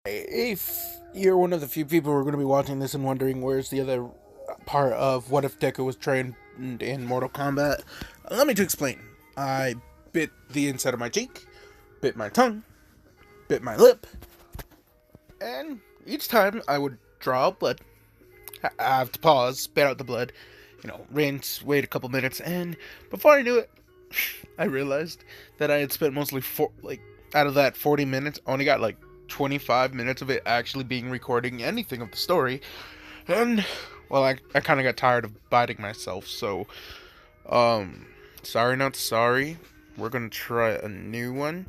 If you're one of the few people who are going to be watching this and wondering where's the other part of what if Deku was trained in Mortal Kombat, let me to explain. I bit the inside of my cheek, bit my tongue, bit my lip, and each time I would draw blood. I have to pause, spit out the blood, rinse, wait a couple minutes, and before I knew it, I realized that I had spent mostly out of that 40 minutes, I only got 25 minutes of it actually being recording anything of the story. And well, I kind of got tired of biting myself, so sorry not sorry. We're gonna try a new one.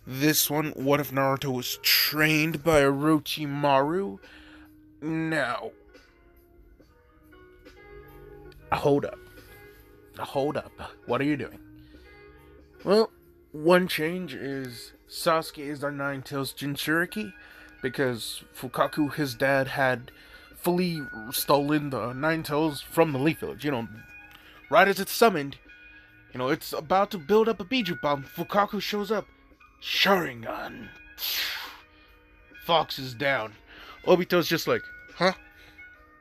This one, what if Naruto was trained by Orochimaru? Now, hold up. What are you doing? Well, one change is Sasuke is our Nine-Tails Jinchuriki, because Fukaku, his dad, had fully stolen the Nine-Tails from the Leaf Village. Right as it's summoned, it's about to build up a Biju bomb. Fukaku shows up. Sharingan. Fox is down. Obito's just like, huh?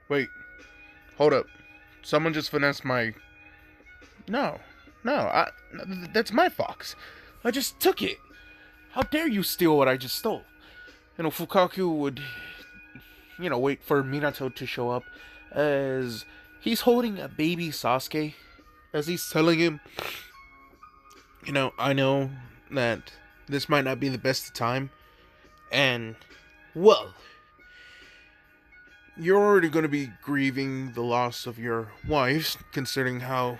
Wait, hold up. Someone just finessed my... No, that's my fox. I just took it. How dare you steal what I just stole? Fukaku would, wait for Minato to show up as he's holding a baby Sasuke, as he's telling him, I know that this might not be the best time, and, well, you're already going to be grieving the loss of your wife, considering how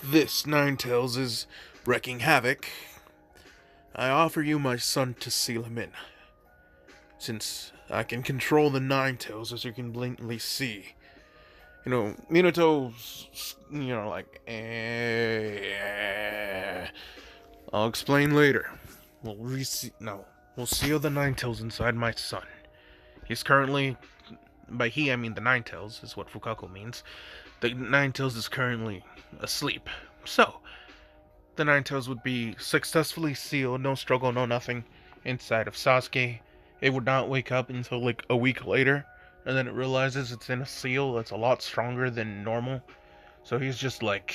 this Nine-Tails is wreaking havoc. I offer you my son to seal him in, since I can control the Nine-Tails, as you can blatantly see. Minato's, I'll explain later. We'll seal the Nine-Tails inside my son. He's currently, by he I mean the Nine-Tails, is what Fukaku means. The Nine-Tails is currently asleep. So, the Nine-Tails would be successfully sealed, no struggle, no nothing, inside of Sasuke. It would not wake up until a week later, and then it realizes it's in a seal that's a lot stronger than normal. So he's just like,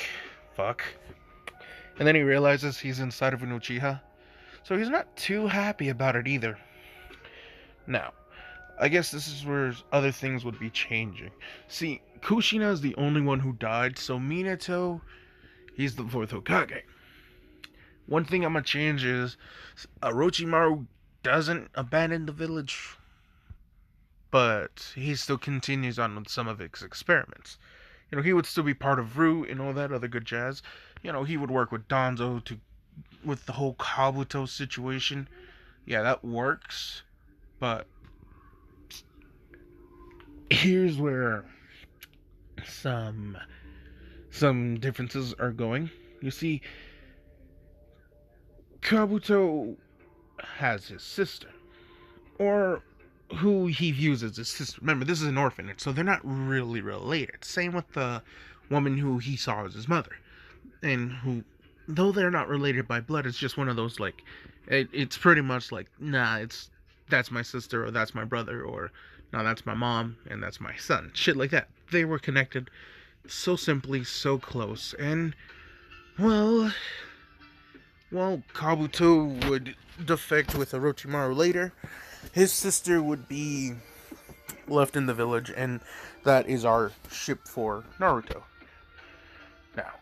fuck. And then he realizes he's inside of an Uchiha. So he's not too happy about it either. Now, I guess this is where other things would be changing. See, Kushina is the only one who died, so Minato, he's the fourth Hokage. One thing I'm gonna change is Orochimaru doesn't abandon the village, but he still continues on with some of his experiments. He would still be part of Root and all that other good jazz. He would work with Danzo with the whole Kabuto situation. Yeah, that works, but here's where some differences are going. You see, Kabuto has his sister, or who he views as his sister. Remember, this is an orphanage, so they're not really related. Same with the woman who he saw as his mother, and who, though they're not related by blood, it's just one of those, it's pretty much like, nah, that's my sister, or that's my brother, or no, that's my mom, and that's my son. Shit like that. They were connected so simply, so close, and, well, Kabuto would defect with Orochimaru later. His sister would be left in the village, and that is our ship for Naruto. Now,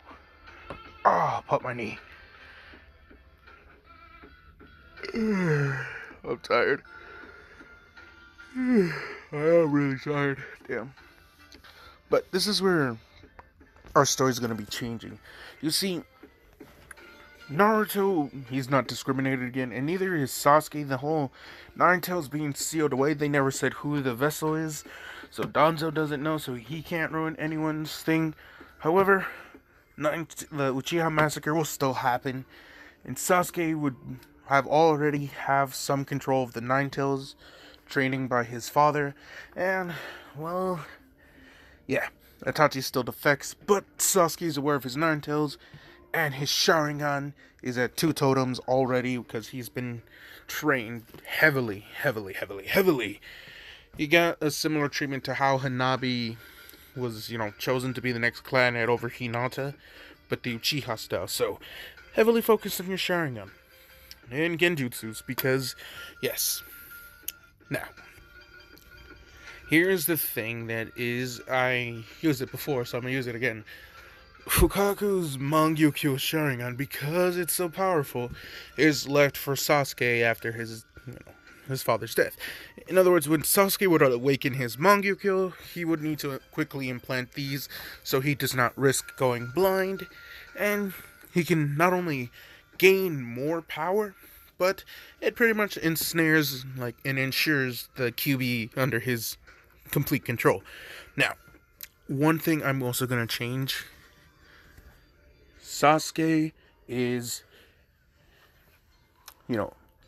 pop my knee. I'm tired. I am really tired. Damn. But this is where our story's going to be changing. You see, Naruto, he's not discriminated again, and neither is Sasuke. The whole Nine-Tails being sealed away, they never said who the vessel is, so Danzo doesn't know, so he can't ruin anyone's thing. However, the Uchiha massacre will still happen, and Sasuke would already have some control of the Nine-Tails, training by his father, and, well, yeah, Itachi still defects, but Sasuke is aware of his Nine-Tails, and his Sharingan is at 2 totems already, because he's been trained heavily. He got a similar treatment to how Hanabi was, chosen to be the next clan head over Hinata, but the Uchiha style. So, heavily focused on your Sharingan and Genjutsus, because, yes. Now, here's the thing that is, I used it before, so I'm going to use it again. Fukaku's Mangyukyo Sharingan, because it's so powerful, is left for Sasuke after his father's death. In other words, when Sasuke would awaken his Mangyukyo, he would need to quickly implant these so he does not risk going blind, and he can not only gain more power, but it pretty much ensnares, and ensures the QB under his complete control. Now, one thing I'm also going to change. Sasuke is,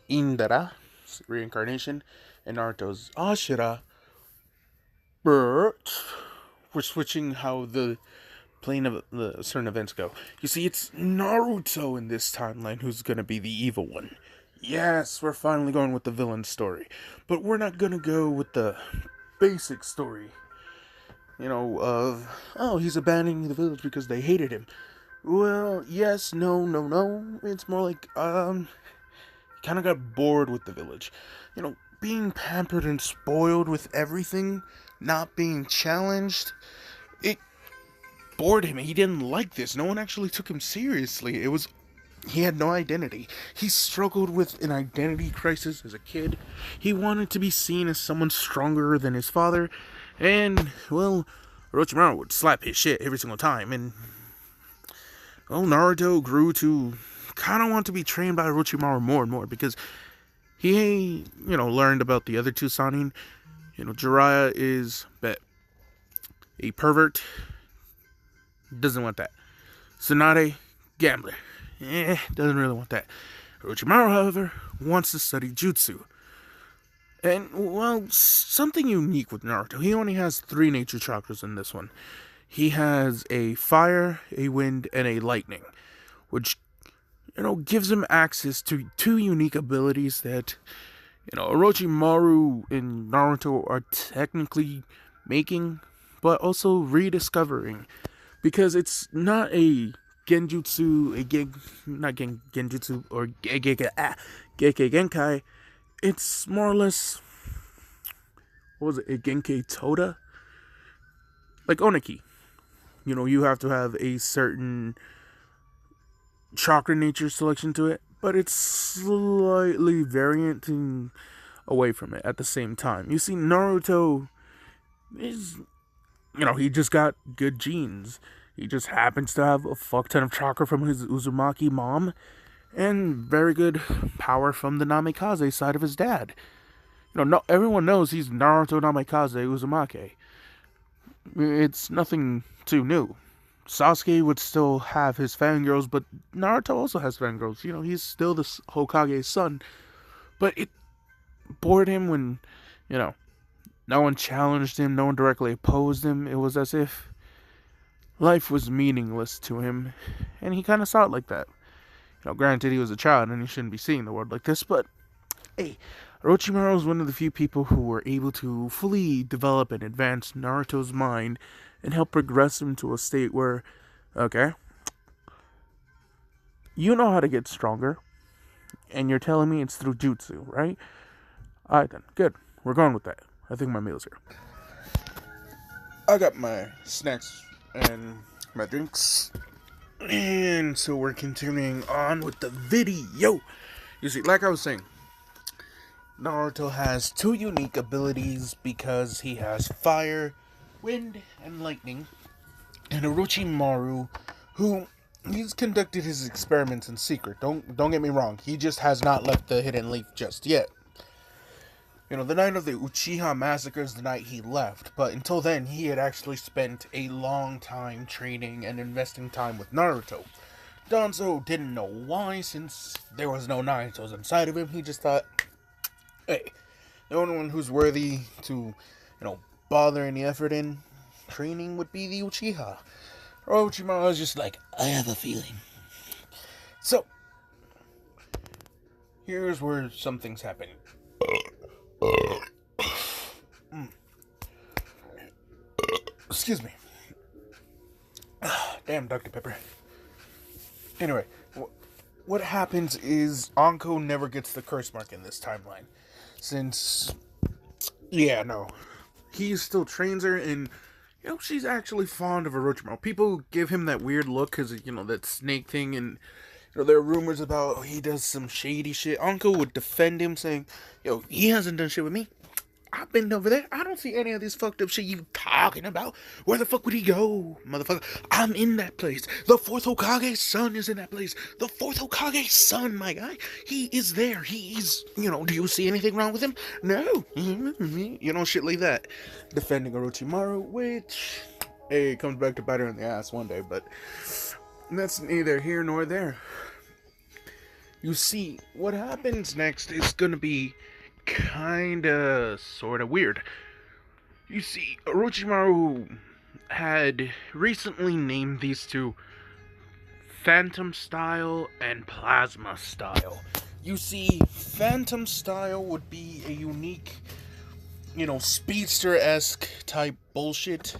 Indara, reincarnation, and Naruto's Ashura. But we're switching how the plane of the certain events go. You see, it's Naruto in this timeline who's going to be the evil one. Yes, we're finally going with the villain story. But we're not going to go with the basic story. He's abandoning the village because they hated him. Well, yes, no. It's more like, kind of got bored with the village. Being pampered and spoiled with everything, not being challenged, it bored him. He didn't like this. No one actually took him seriously. He had no identity. He struggled with an identity crisis as a kid. He wanted to be seen as someone stronger than his father, and, well, Orochimaru would slap his shit every single time, and Naruto grew to kind of want to be trained by Orochimaru more and more, because he, learned about the other two Sannin. Jiraiya is a pervert. Doesn't want that. Tsunade, gambler. Doesn't really want that. Orochimaru, however, wants to study jutsu. And, well, something unique with Naruto. He only has 3 nature chakras in this one. He has a fire, a wind, and a lightning, which, gives him access to 2 unique abilities that, Orochimaru and Naruto are technically making, but also rediscovering, because it's not a genjutsu, genjutsu, or Gekkei Genkai. It's more or less, a Genkei Toda? Like Oniki. You have to have a certain chakra nature selection to it, but it's slightly varianting away from it at the same time. You see, Naruto is, he just got good genes. He just happens to have a fuck ton of chakra from his Uzumaki mom, and very good power from the Namikaze side of his dad. No, everyone knows he's Naruto Namikaze Uzumaki. It's nothing too new. Sasuke would still have his fangirls, but Naruto also has fangirls. He's still the Hokage's son. But it bored him when, no one challenged him, no one directly opposed him. It was as if life was meaningless to him, and he kind of saw it like that. Granted, he was a child and he shouldn't be seeing the world like this, but hey, Orochimaru was one of the few people who were able to fully develop and advance Naruto's mind and help progress him to a state where, okay, you know how to get stronger, and you're telling me it's through jutsu, right? Alright then, good. We're going with that. I think my meal's here. I got my snacks and my drinks. And so we're continuing on with the video. You see, like I was saying, Naruto has 2 unique abilities because he has fire, wind, and lightning. And Orochimaru, who he's conducted his experiments in secret. Don't get me wrong. He just has not left the Hidden Leaf just yet. The night of the Uchiha massacre is the night he left, but until then, he had actually spent a long time training and investing time with Naruto. Danzo didn't know why, since there was no Naruto's inside of him. He just thought, hey, the only one who's worthy to, bother any effort in training would be the Uchiha. Orochimaru was just like, I have a feeling. So, here's where something's happening. Excuse me. Damn, Dr. Pepper. Anyway, what happens is Anko never gets the curse mark in this timeline. Since, yeah, no. He still trains her, and, she's actually fond of Orochimaru. People give him that weird look because, that snake thing, and, there are rumors about he does some shady shit. Anko would defend him, saying, he hasn't done shit with me. I've been over there. I don't see any of this fucked up shit you talking about. Where the fuck would he go, motherfucker? I'm in that place. The 4th Hokage's son is in that place. The 4th Hokage's son, my guy. He is there. He's, do you see anything wrong with him? No. Shit like that. Defending Orochimaru, which, hey, comes back to bite her in the ass one day, but that's neither here nor there. You see, what happens next is gonna be kinda, sorta weird. You see, Orochimaru had recently named these two Phantom Style and Plasma Style. You see, Phantom Style would be a unique, speedster-esque type bullshit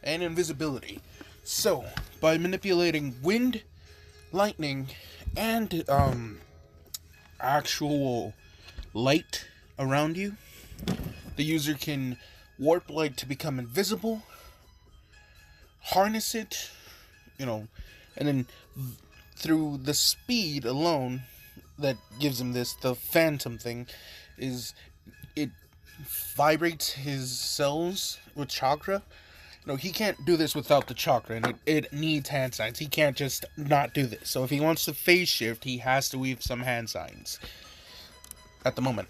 and invisibility. So, by manipulating wind, lightning, and, actual light around you, the user can warp light to become invisible, harness it, and then through the speed alone that gives him the phantom thing, is it vibrates his cells with chakra. He can't do this without the chakra, and it needs hand signs. He can't just not do this. So if he wants to phase shift, he has to weave some hand signs at the moment.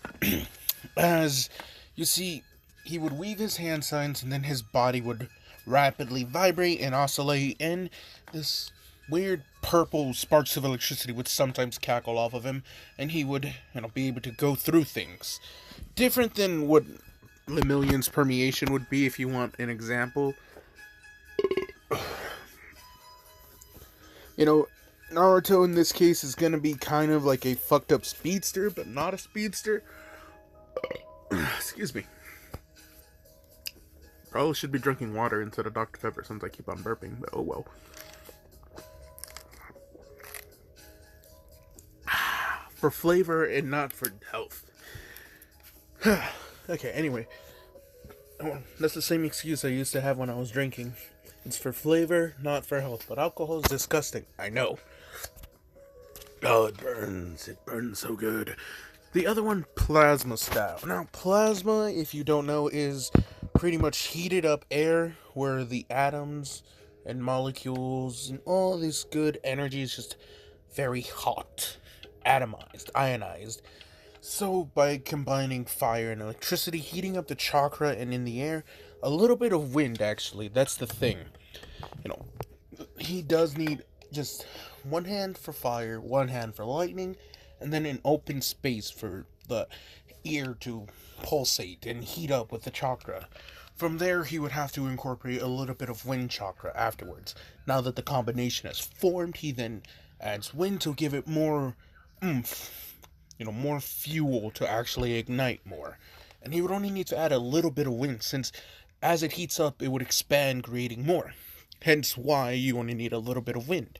As you see, he would weave his hand signs, and then his body would rapidly vibrate and oscillate, and this weird purple sparks of electricity would sometimes cackle off of him, and he would, be able to go through things. Different than what Lemillion's permeation would be, if you want an example. Naruto in this case is gonna be kind of like a fucked up speedster, but not a speedster. Excuse me. Probably should be drinking water instead of Dr. Pepper since I keep on burping, but oh well. For flavor and not for health. Okay, anyway. That's the same excuse I used to have when I was drinking. It's for flavor, not for health. But alcohol is disgusting, I know. Oh, it burns. It burns so good. The other one, Plasma Style. Now, plasma, if you don't know, is pretty much heated up air where the atoms and molecules and all this good energy is just very hot, atomized, ionized. So, by combining fire and electricity, heating up the chakra and in the air, a little bit of wind, actually, that's the thing. He does need just one hand for fire, one hand for lightning, and then an open space for the ear to pulsate and heat up with the chakra. From there, he would have to incorporate a little bit of wind chakra afterwards. Now that the combination has formed, he then adds wind to give it more oomph, more fuel to actually ignite more. And he would only need to add a little bit of wind, since as it heats up, it would expand, creating more. Hence why you only need a little bit of wind.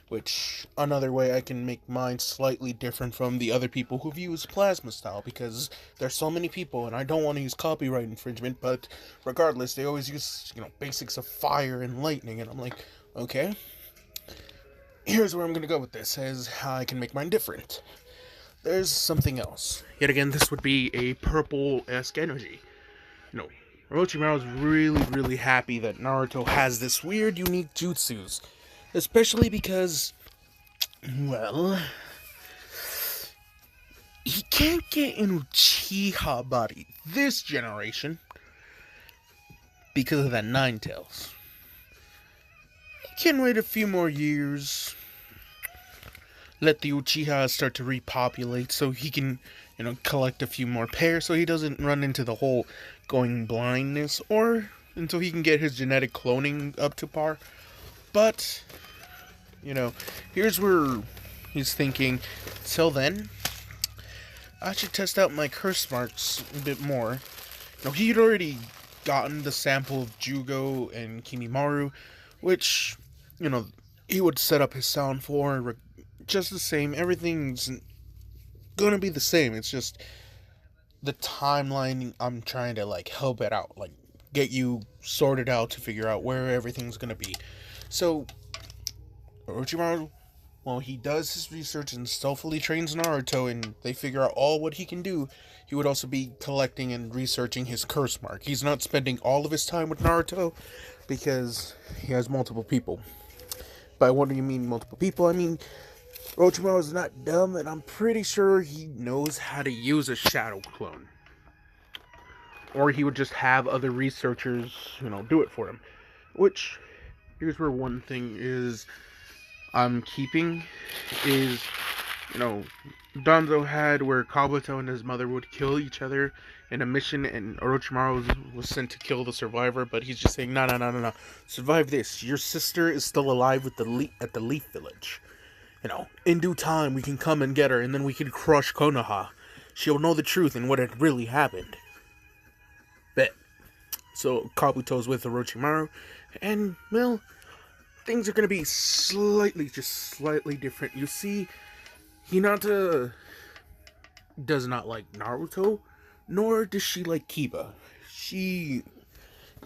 Which, another way I can make mine slightly different from the other people who've used Plasma Style, because there's so many people, and I don't want to use copyright infringement, but regardless, they always use, basics of fire and lightning, and I'm like, okay, here's where I'm gonna go with this, as how I can make mine different. There's something else. Yet again, this would be a purple-esque energy. Orochimaru's really, really happy that Naruto has this weird, unique jutsus. Especially because, well, he can't get an Uchiha body this generation because of that Ninetales. He can wait a few more years, let the Uchiha start to repopulate so he can, collect a few more pairs so he doesn't run into the whole going blindness, or until he can get his genetic cloning up to par. But, here's where he's thinking, till then, I should test out my curse marks a bit more. He'd already gotten the sample of Jugo and Kimimaru, which, he would set up his sound for just the same. Everything's gonna be the same. It's just the timeline I'm trying to, help it out. Get you sorted out to figure out where everything's gonna be. So, Orochimaru, while he does his research and stealthily trains Naruto and they figure out all what he can do, he would also be collecting and researching his curse mark. He's not spending all of his time with Naruto because he has multiple people. By what do you mean multiple people? I mean, Orochimaru is not dumb, and I'm pretty sure he knows how to use a shadow clone. Or he would just have other researchers, do it for him. Which, here's where one thing is I'm keeping is, Danzo had where Kabuto and his mother would kill each other in a mission, and Orochimaru was sent to kill the survivor, but he's just saying, no. Survive this. Your sister is still alive at the Leaf Village. In due time, we can come and get her, and then we can crush Konoha. She'll know the truth and what had really happened. Bet. So, Kabuto's with Orochimaru, and, well, things are going to be slightly different. You see, Hinata does not like Naruto, nor does she like Kiba. She,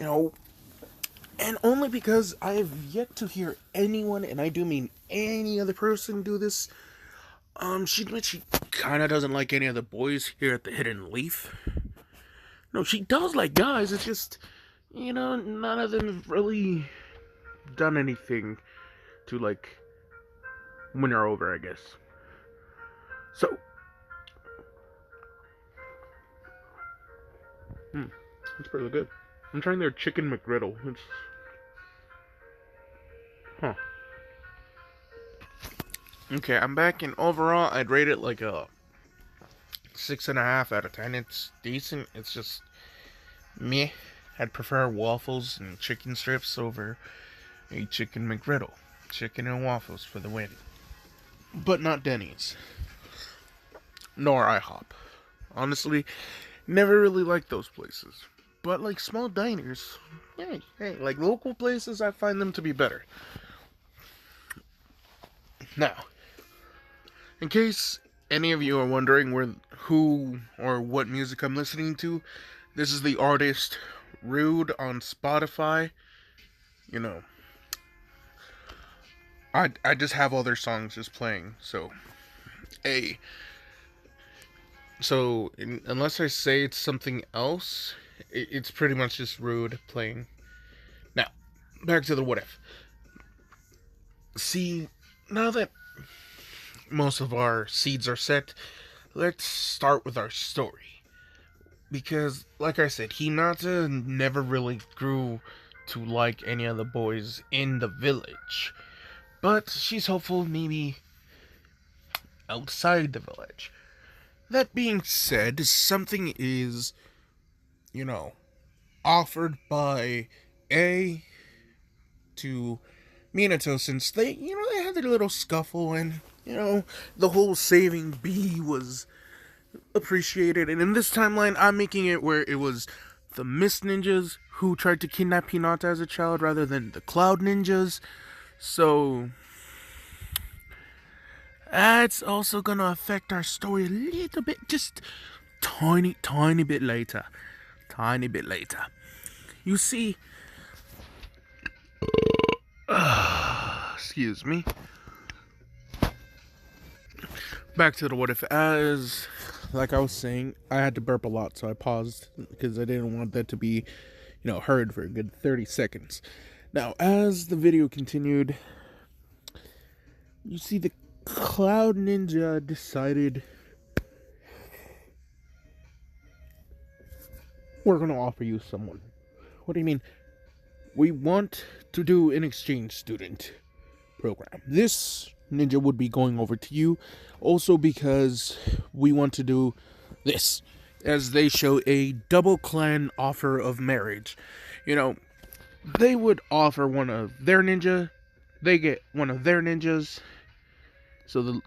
and only because I have yet to hear anyone, and I do mean any other person, do this. She kind of doesn't like any of the boys here at the Hidden Leaf. No, she does like guys. It's just, none of them have really done anything to, win her over, I guess. So, that's pretty good. I'm trying their chicken McGriddle. Okay, I'm back, and overall, I'd rate it like a 6.5 out of 10. It's decent. It's just meh. I'd prefer waffles and chicken strips over a chicken McGriddle. Chicken and waffles for the win. But not Denny's. Nor IHOP. Honestly, never really liked those places. But small diners, hey, local places, I find them to be better. Now, in case any of you are wondering who or what music I'm listening to, this is the artist Rude on Spotify. I just have all their songs just playing. So unless I say it's something else, it's pretty much just Rude playing. Now, back to the what if. See, now that most of our seeds are set, let's start with our story. Because, like I said, Hinata never really grew to like any of the boys in the village. But she's hopeful maybe outside the village. That being said, something is, offered by A to Minato, since they had their little scuffle, and, the whole saving B was appreciated. And in this timeline, I'm making it where it was the Mist Ninjas who tried to kidnap Hinata as a child rather than the Cloud Ninjas. So that's also gonna affect our story a little bit, just tiny bit later. You see, excuse me. Back to the what if. Like I was saying, I had to burp a lot, so I paused because I didn't want that to be, heard for a good 30 seconds. Now, as the video continued, you see the Cloud Ninja decided, we're going to offer you someone. What do you mean? We want to do an exchange student program. This ninja would be going over to you, also because we want to do this, as they show a double clan offer of marriage. They would offer one of their ninja, they get one of their ninjas, so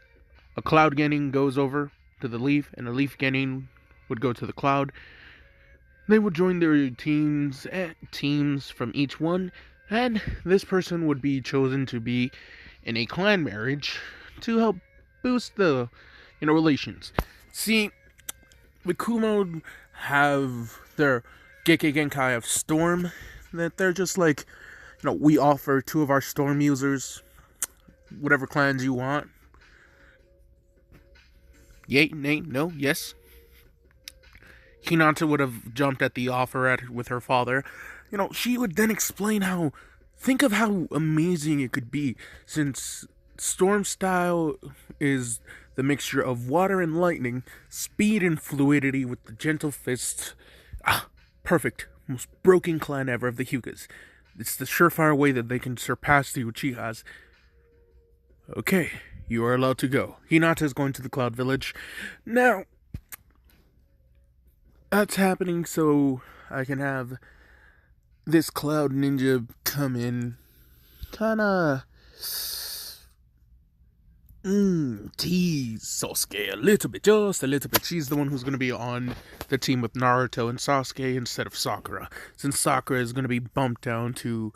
a Cloud Genin goes over to the leaf, and the leaf getting would go to the cloud. They would join their teams from each one, and this person would be chosen to be in a clan marriage to help boost the relations. See, the Kumo have their Gekke Genkai of Storm, that they're just like, we offer 2 of our Storm users, whatever clans you want. Yay, nay, no, yes. Hinata would have jumped at the offer with her father. She would then explain think of how amazing it could be, since Storm style is the mixture of water and lightning, speed and fluidity with the gentle fist. Perfect. Most broken clan ever of the Hyugas. It's the surefire way that they can surpass the Uchihas. Okay, you are allowed to go. Hinata is going to the Cloud Village. Now, that's happening so I can have this Cloud Ninja come in. Kinda tease Sasuke a little bit, just a little bit. She's the one who's going to be on the team with Naruto and Sasuke instead of Sakura, since Sakura is going to be bumped down to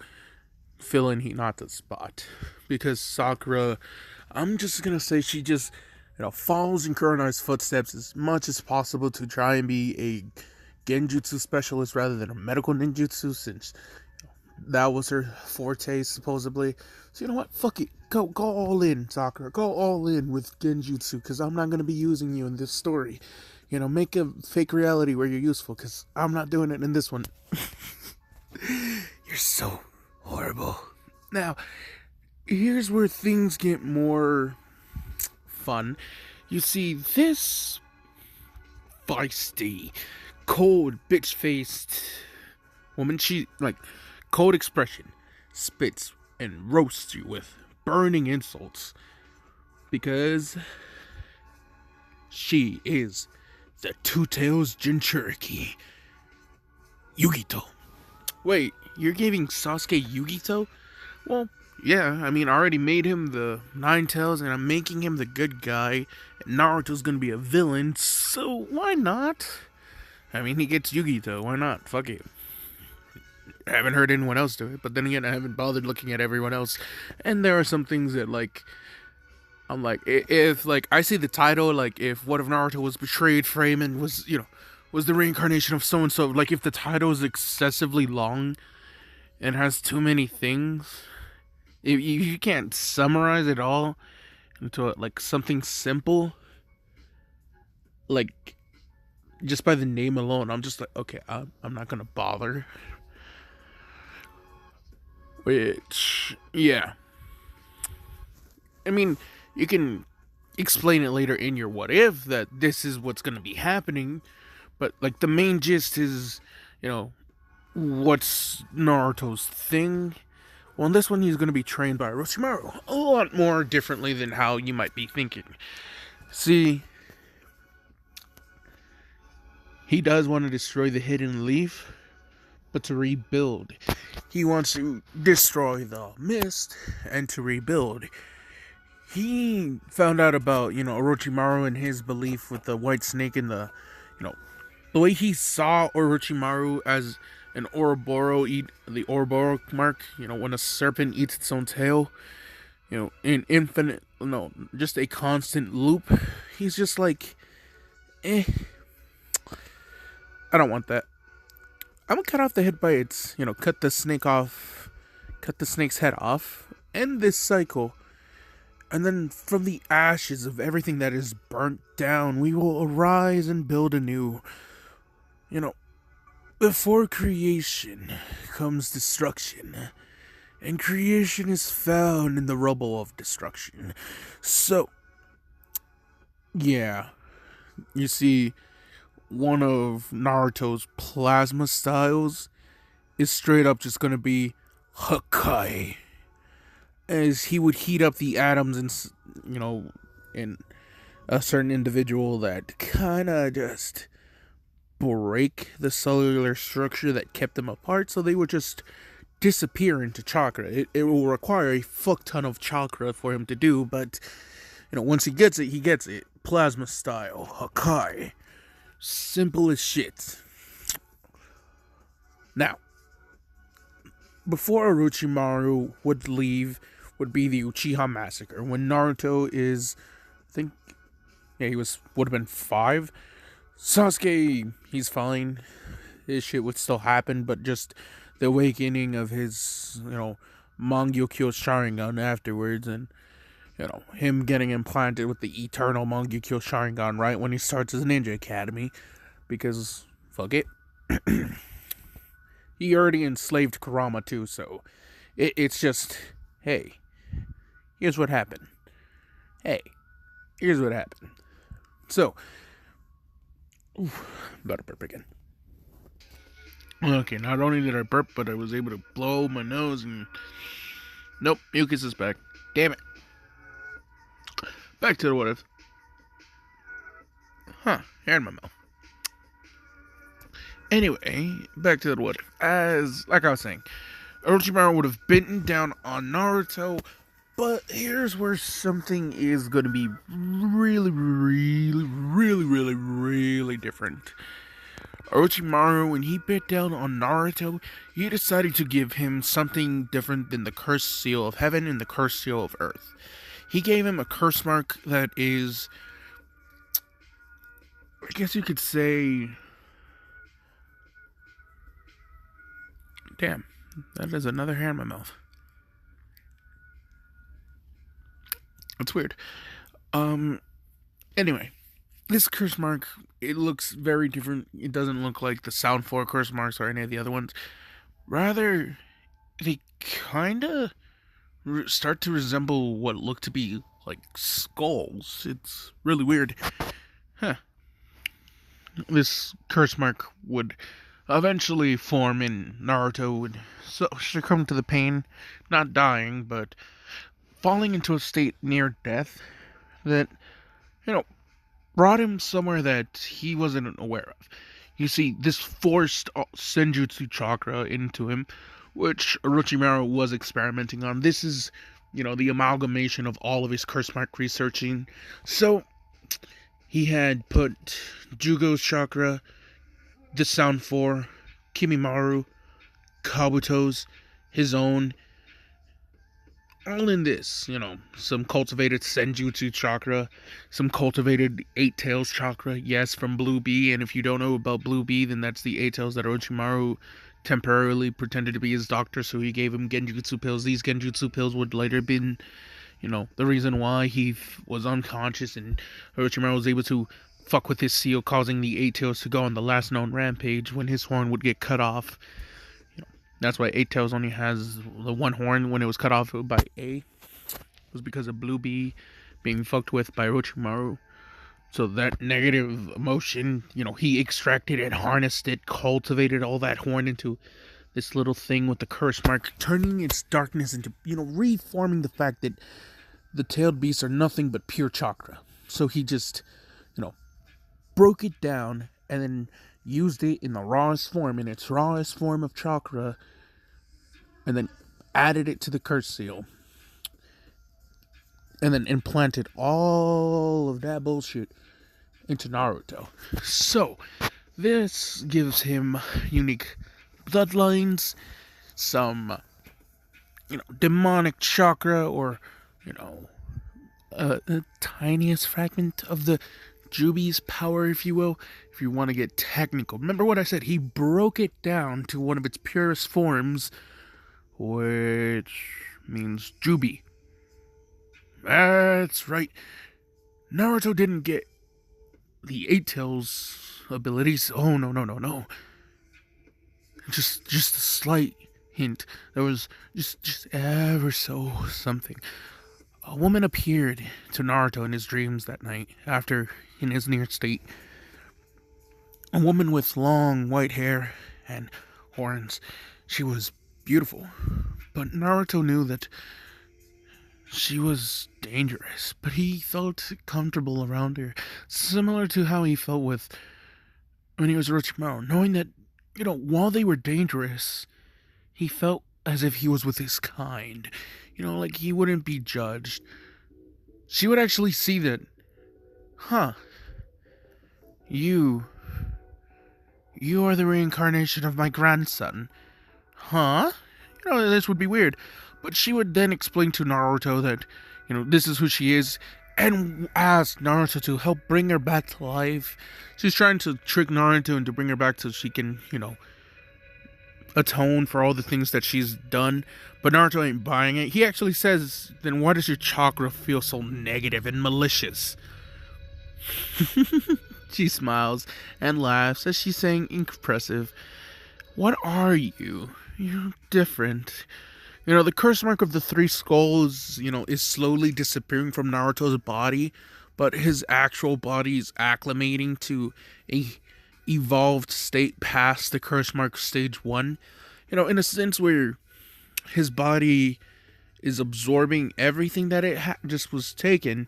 fill in Hinata's spot, because Sakura, I'm just going to say, she just follows in Kurenai's footsteps as much as possible to try and be a genjutsu specialist rather than a medical ninjutsu, since that was her forte, supposedly. So you know what? Fuck it. Go all in, Sakura. Go all in with genjutsu, because I'm not going to be using you in this story. Make a fake reality where you're useful, because I'm not doing it in this one. You're so horrible. Now, here's where things get more fun. You see, this feisty, cold, bitch-faced woman, she, cold expression, spits and roasts you with burning insults, because she is the Two-Tails Jinchuriki, Yugito. Wait, you're giving Sasuke Yugito? Well, yeah, I already made him the Nine-Tails, and I'm making him the good guy, and Naruto's gonna be a villain, so why not? He gets Yugito, why not? Fuck it. I haven't heard anyone else do it, but then again, I haven't bothered looking at everyone else, and there are some things that, I'm like, if, I see the title, if What If Naruto Was Betrayed frame and was the reincarnation of so-and-so, if the title is excessively long and has too many things, if you can't summarize it all into, something simple, just by the name alone, I'm just okay, I'm not gonna bother. Which, yeah. You can explain it later in your what if that this is what's going to be happening, but the main gist is, what's Naruto's thing? Well, in this one, he's going to be trained by Orochimaru a lot more differently than how you might be thinking. See, he does want to destroy the hidden leaf, but to rebuild. He wants to destroy the mist and to rebuild. He found out about, Orochimaru and his belief with the white snake and the way he saw Orochimaru as an Ouroboros eat the Ouroboros mark, when a serpent eats its own tail, in infinite, just a constant loop. He's just like, I don't want that. I'm gonna cut off the head by its, cut the snake's head off, end this cycle, and then from the ashes of everything that is burnt down, we will arise and build anew. Before creation comes destruction, and creation is found in the rubble of destruction. So, yeah, you see, one of Naruto's plasma styles is straight up just gonna be Hakai, as he would heat up the atoms in a certain individual that kinda just break the cellular structure that kept them apart, so they would just disappear into chakra. It will require a fuck ton of chakra for him to do, but Once he gets it, he gets it. Plasma style. Hakai. Simple as shit. Now, before Orochimaru would leave, would be the Uchiha Massacre. When Naruto is, I think, would have been 5. Sasuke, he's fine. His shit would still happen, but just the awakening of his, Mangyukyo Sharingan afterwards, and, him getting implanted with the eternal Mangyukyo Sharingan right when he starts his ninja academy, because, fuck it. He already enslaved Kurama too, so it's just, hey, here's what happened. So, about to burp again. Okay, not only did I burp, but I was able to blow my nose and... Nope, mucus is back. Damn it. Back to the what if. Hair in my mouth. Anyway, back to the what if. Like I was saying, Orochimaru would have bitten down on Naruto, but here's where something is going to be really, really, really, really, really different. Orochimaru, when he bit down on Naruto, he decided to give him something different than the Cursed Seal of Heaven and the Cursed Seal of Earth. He gave him a curse mark that is, I guess you could say... Damn, that is another hair in my mouth. That's weird. Anyway, this curse mark, it looks very different. It doesn't look like the Sound 4 curse marks or any of the other ones. Rather, they kinda start to resemble what look to be like skulls. It's really weird. This curse mark would eventually form in Naruto, would succumb to the pain, not dying, but falling into a state near death that, brought him somewhere that he wasn't aware of. You see, this forced Senjutsu chakra into him, which Orochimaru was experimenting on. This is, the amalgamation of all of his curse mark researching. So, he had put Jugo's chakra, the Sound 4, Kimimaro, Kabuto's, his own, all in this, some cultivated Senjutsu chakra, some cultivated Eight Tails chakra, yes, from Blue Bee, and if you don't know about Blue Bee, then that's the Eight Tails that Orochimaru temporarily pretended to be his doctor, so he gave him Genjutsu pills. These Genjutsu pills would later been, the reason why he was unconscious, and Orochimaru was able to fuck with his seal, causing the Eight Tails to go on the last known rampage when his horn would get cut off. That's why Eight Tails only has the one horn when it was cut off by A. It was because of Blue Bee being fucked with by Orochimaru. So that negative emotion, he extracted it, harnessed it, cultivated all that horn into this little thing with the curse mark, turning its darkness into, reforming the fact that the tailed beasts are nothing but pure chakra. So he just, broke it down and then used it in the rawest form, in its rawest form of chakra, and then added it to the curse seal, and then implanted all of that bullshit into Naruto. So, this gives him unique bloodlines, some, demonic chakra, or, a tiniest fragment of the Jubi's power, if you will, if you want to get technical. Remember what I said, he broke it down to one of its purest forms, which means Jubi. That's right. Naruto didn't get the Eight Tails abilities. Oh, no. Just a slight hint. There was just ever so something. A woman appeared to Naruto in his dreams that night, after in his near state. A woman with long white hair and horns. She was beautiful, but Naruto knew that she was dangerous, but he felt comfortable around her, similar to how he felt when he was Orochimaru, knowing that, while they were dangerous, he felt as if he was with his kind, like he wouldn't be judged. she would actually see that, huh, you are the reincarnation of my grandson. Huh? This would be weird. But she would then explain to Naruto that, this is who she is, and ask Naruto to help bring her back to life. She's trying to trick Naruto into bring her back so she can, atone for all the things that she's done. But Naruto ain't buying it. He actually says, then why does your chakra feel so negative and malicious? She smiles and laughs as she's saying, impressive, what are you? You're different. The curse mark of the three skulls, is slowly disappearing from Naruto's body, but his actual body is acclimating to a evolved state past the curse mark stage 1. In a sense where his body is absorbing everything that it just was taken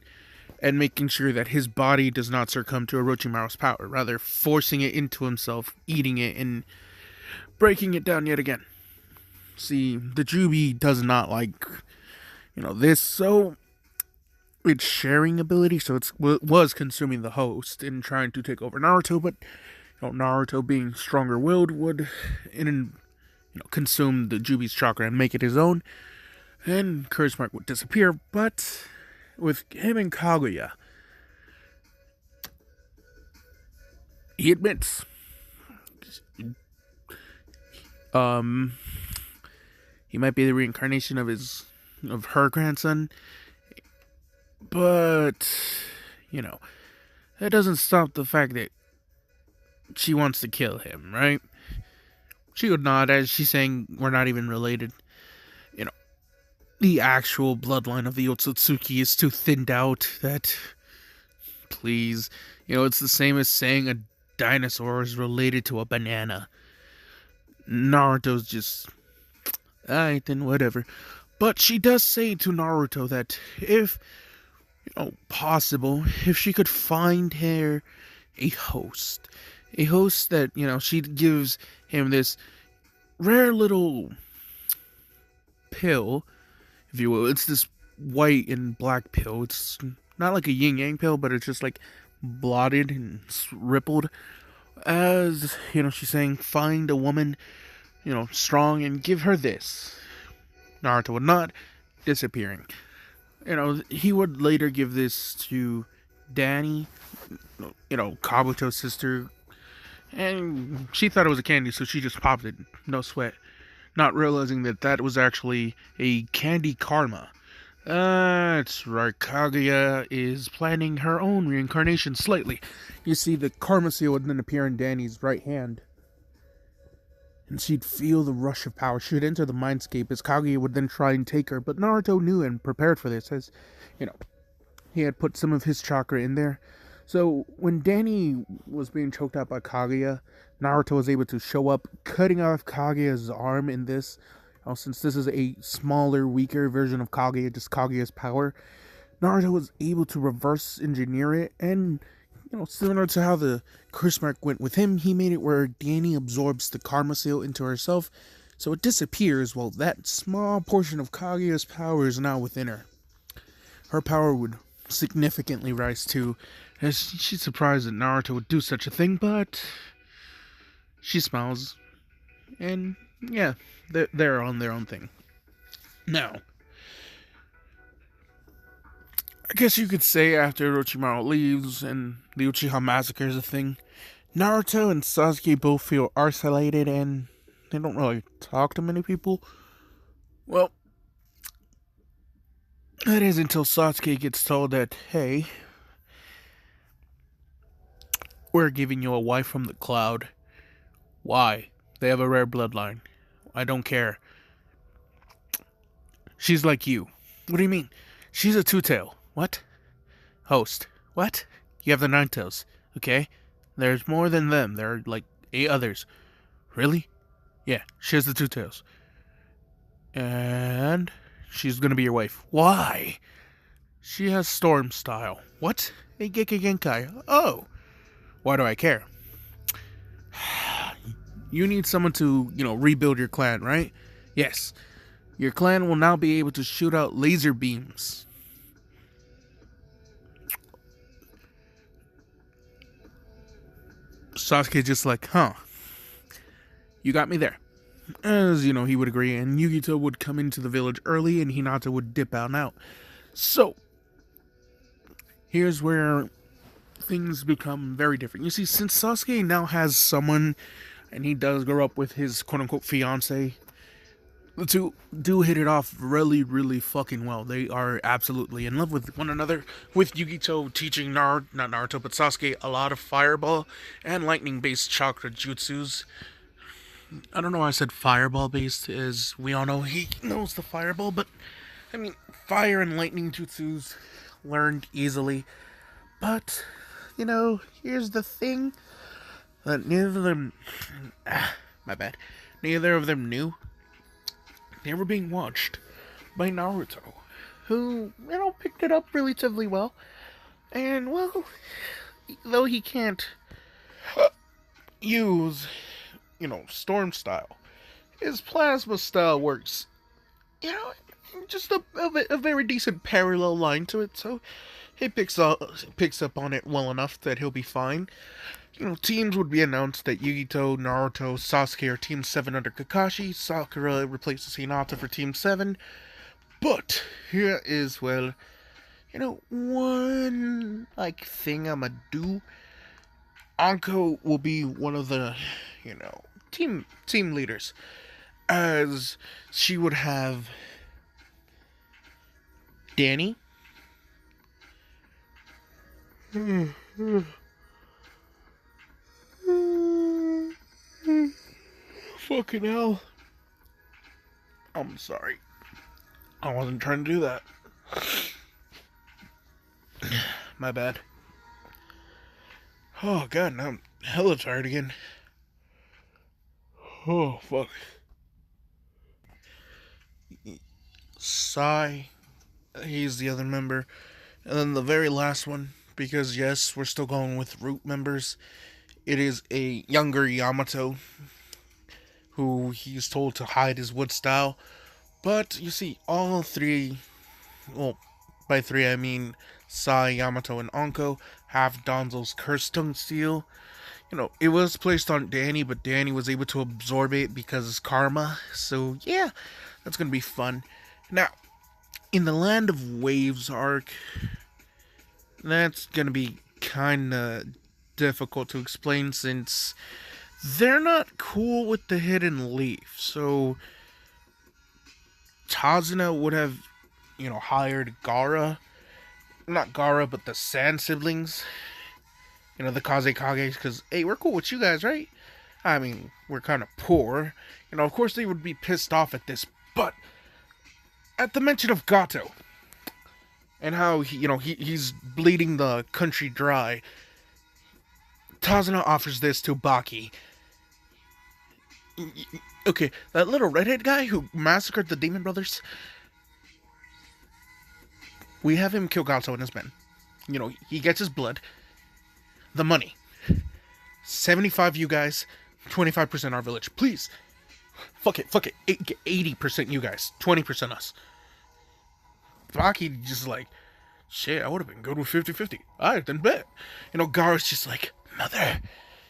and making sure that his body does not succumb to Orochimaru's power, rather forcing it into himself, eating it, and breaking it down yet again. See, the Jubi does not like, this, so it's sharing ability, so it was consuming the host and trying to take over Naruto, but, Naruto being stronger-willed would, consume the Jubi's chakra and make it his own, and Curse Mark would disappear, but with him and Kaguya, he admits, he might be the reincarnation of her grandson, but, that doesn't stop the fact that she wants to kill him, right? She would nod as she's saying we're not even related. The actual bloodline of the Otsutsuki is too thinned out that, please, it's the same as saying a dinosaur is related to a banana. Naruto's just, alright then, whatever. But she does say to Naruto that if, possible, if she could find her a host that, she gives him this rare little pill, if you will. It's this white and black pill. It's not like a yin-yang pill, but it's just like blotted and rippled. As, she's saying, find a woman, strong and give her this. Naruto would not, disappearing. He would later give this to Danny, Kabuto's sister, and she thought it was a candy, so she just popped it, no sweat, not realizing that was actually a candy karma. That's right, Kaguya is planning her own reincarnation slightly. You see, the karma seal would then appear in Danny's right hand, and she'd feel the rush of power. She would enter the mindscape as Kaguya would then try and take her, but Naruto knew and prepared for this, as, he had put some of his chakra in there. So, when Danny was being choked out by Kaguya, Naruto was able to show up, cutting off Kaguya's arm in this. Since this is a smaller, weaker version of Kaguya, just Kaguya's power, Naruto was able to reverse engineer it, and, similar to how the curse mark went with him, he made it where Danny absorbs the karma seal into herself, so it disappears while that small portion of Kaguya's power is now within her. Her power would significantly rise too, as she's surprised that Naruto would do such a thing, but she smiles, and yeah, they're on their own thing. Now, I guess you could say after Orochimaru leaves and the Uchiha Massacre is a thing, Naruto and Sasuke both feel isolated and they don't really talk to many people. Well, that is until Sasuke gets told that, hey, we're giving you a wife from the cloud. Why? They have a rare bloodline. I don't care. She's like you. What do you mean? She's a two-tail. What? Host. What? You have the nine tails. Okay. There's more than them. There are like 8 others. Really? Yeah, she has the two tails. And she's gonna be your wife. Why? She has storm style. What? A Gekkei Genkai. Oh. Why do I care? You need someone to, rebuild your clan, right? Yes. Your clan will now be able to shoot out laser beams. Sasuke just like, huh, you got me there. As, he would agree, and Yugito would come into the village early, and Hinata would dip out. So, here's where things become very different. You see, since Sasuke now has someone, and he does grow up with his quote-unquote fiance, the two do hit it off really, really fucking well. They are absolutely in love with one another, with Yugito teaching not Naruto, but Sasuke a lot of fireball and lightning-based chakra jutsus. I don't know why I said fireball-based, as we all know he knows the fireball, but, I mean, fire and lightning jutsus learned easily. But, here's the thing, that neither of them, my bad, neither of them knew. They were being watched by Naruto, who, picked it up relatively well. And, well, though he can't use, storm style, his plasma style works, just a very decent parallel line to it, so he picks up on it well enough that he'll be fine. Teams would be announced that Yugito, Naruto, Sasuke are Team 7 under Kakashi. Sakura replaces Hinata for Team 7. But here is, one, thing I'ma do. Anko will be one of the, team leaders. As she would have Danny. Fucking hell. I'm sorry. I wasn't trying to do that. My bad. Oh god, now I'm hella tired again. Oh fuck. Sai, he's the other member. And then the very last one, because yes, we're still going with root members. It is a younger Yamato, who he's told to hide his wood style. But, you see, all three, well, by three I mean Sai, Yamato, and Anko, have Danzo's Curse Tongue Seal. It was placed on Danny, but Danny was able to absorb it because it's karma. So, yeah, that's going to be fun. Now, in the Land of Waves arc, that's going to be kind of difficult to explain since they're not cool with the hidden leaf. So Tazuna would have, hired Gaara. Not Gaara, but the Sand siblings. The Kazekages, because, hey, we're cool with you guys, right? I mean, we're kind of poor. Of course they would be pissed off at this, but at the mention of Gato, and how, he's bleeding the country dry, Tazuna offers this to Baki. Okay, that little redhead guy who massacred the Demon Brothers, we have him kill Gato and his men. He gets his blood. The money. 75 you guys, 25% our village. Please. Fuck it. 80% you guys, 20% us. Baki just like, shit, I would have been good with 50-50. Alright, then bet. Gaara's just like, mother,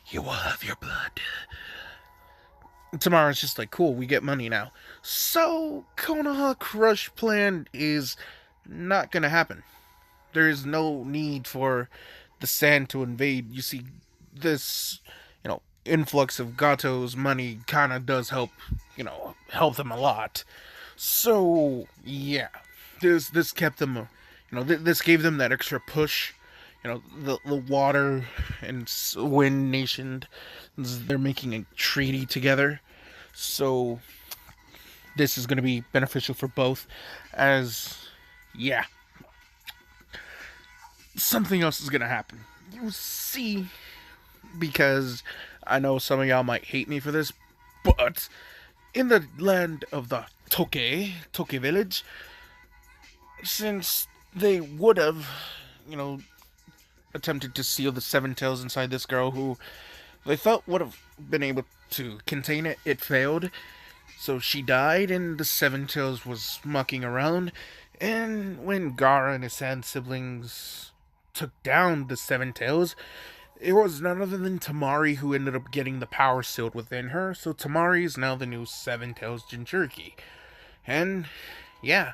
you will have your blood. And Tamara's just like, cool, we get money now. So, Konoha Crush plan is not gonna happen. There is no need for the Sand to invade. You see, this, influx of Gato's money kind of does help, help them a lot. So, yeah. This kept them, this gave them that extra push. The water and wind nation, they're making a treaty together. So, this is going to be beneficial for both. As, yeah. Something else is going to happen. You see, because I know some of y'all might hate me for this, but in the land of the Toke village, since they would have, attempted to seal the Seven Tails inside this girl who they thought would have been able to contain it, it failed. So she died, and the Seven Tails was mucking around. And when Gaara and his Sand siblings took down the Seven Tails, it was none other than Temari who ended up getting the power sealed within her. So Temari is now the new Seven Tails Jinchuriki. And yeah,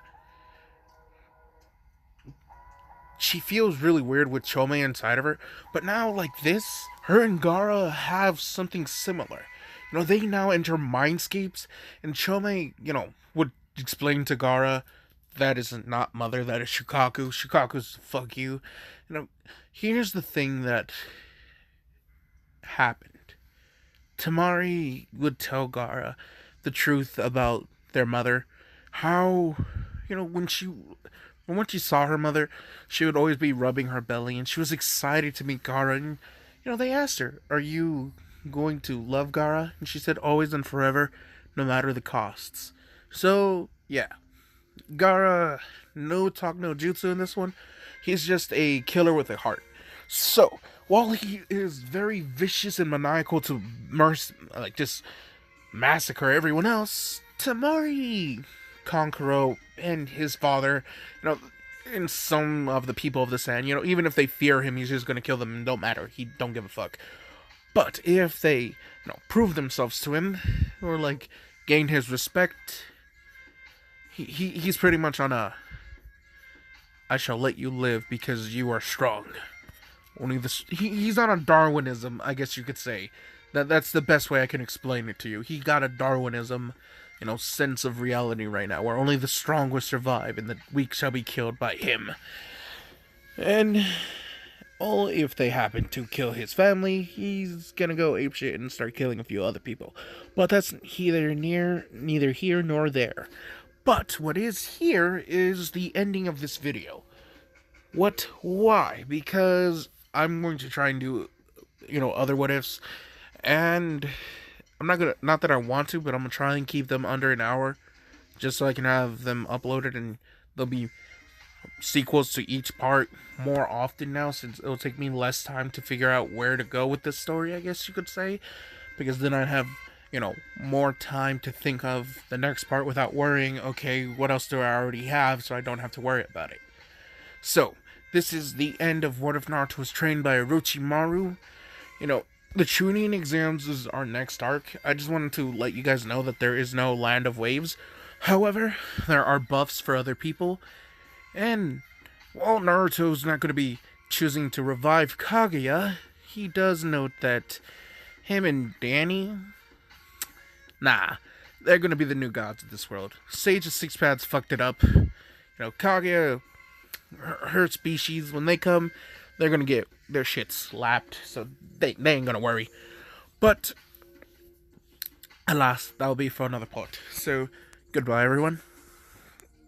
she feels really weird with Chome inside of her. But now, like this, her and Gaara have something similar. They now enter mindscapes, and Chome, would explain to Gaara that is not mother, that is Shukaku. Shukaku's fuck you. Here's the thing that happened. Temari would tell Gaara the truth about their mother. How, when she saw her mother, she would always be rubbing her belly, and she was excited to meet Gaara. And, they asked her, "Are you going to love Gaara?" And she said, "Always and forever, no matter the costs." So, yeah. Gaara, no talk, no jutsu in this one. He's just a killer with a heart. So, while he is very vicious and maniacal to just massacre everyone else, Temari, Kankuro, and his father, and some of the people of the Sand, even if they fear him, he's just gonna kill them and don't matter. He don't give a fuck. But if they, prove themselves to him, or gain his respect, he's pretty much on a "I shall let you live because you are strong." He's on a Darwinism, I guess you could say. That's the best way I can explain it to you. He got a Darwinism, sense of reality right now, where only the strong will survive and the weak shall be killed by him. And only if they happen to kill his family, he's gonna go apeshit and start killing a few other people. But that's neither here nor there. But what is here is the ending of this video. Why? Because I'm going to try and do, other what ifs, and I'm not that I want to, but I'm gonna try and keep them under an hour, just so I can have them uploaded, and there'll be sequels to each part more often now, since it'll take me less time to figure out where to go with this story, I guess you could say, because then I have, more time to think of the next part without worrying, okay, what else do I already have, so I don't have to worry about it. So, this is the end of What If Naruto Was Trained by Orochimaru. The Chunin exams is our next arc. I just wanted to let you guys know that there is no Land of Waves. However, there are buffs for other people. And while Naruto's not going to be choosing to revive Kaguya, he does note that him and Danny, they're going to be the new gods of this world. Sage of Six Paths fucked it up. Kaguya, her species, when they come, they're going to get their shit slapped, so they ain't going to worry. But, alas, that'll be for another part. So, goodbye, everyone.